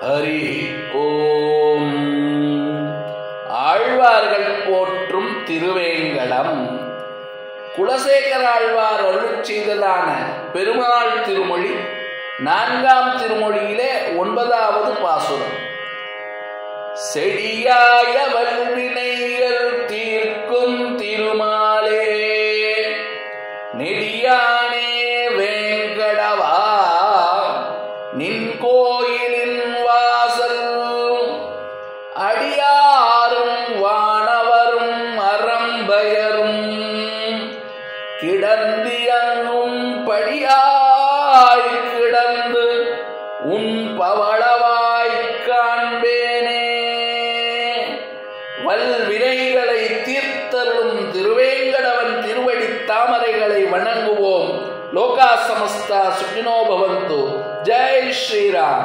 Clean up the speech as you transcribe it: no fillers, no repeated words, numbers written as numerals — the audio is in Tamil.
ஹரி ஓம். ஆழ்வார்கள் போற்றும் திருவேங்கடம். குலசேகர ஆழ்வார் அருளிச் செய்ததான பெருமாள் திருமொழி 4ஆம் திருமொழியிலே 9வது பாசுரம். செடியாய வல்வினைகள் தீர்க்கும் திருமாலே, நெடியானே வேங்கடவா, நின் கோயிலின் வாசல் அடியாரும் வானவரும் அறம்பயரும் கிடந்தியங்கும் படியாய் கிடந்து உன் பவளவாய் காண்பேனே. வல்வினைகளை தீர்த்தரும் திருவேங்கடவன் திருவடி தாமரைகளை வணங்குவோம். லோகா சமஸ்தா சுகினோ பவந்து. ஜெய் ஸ்ரீராம்.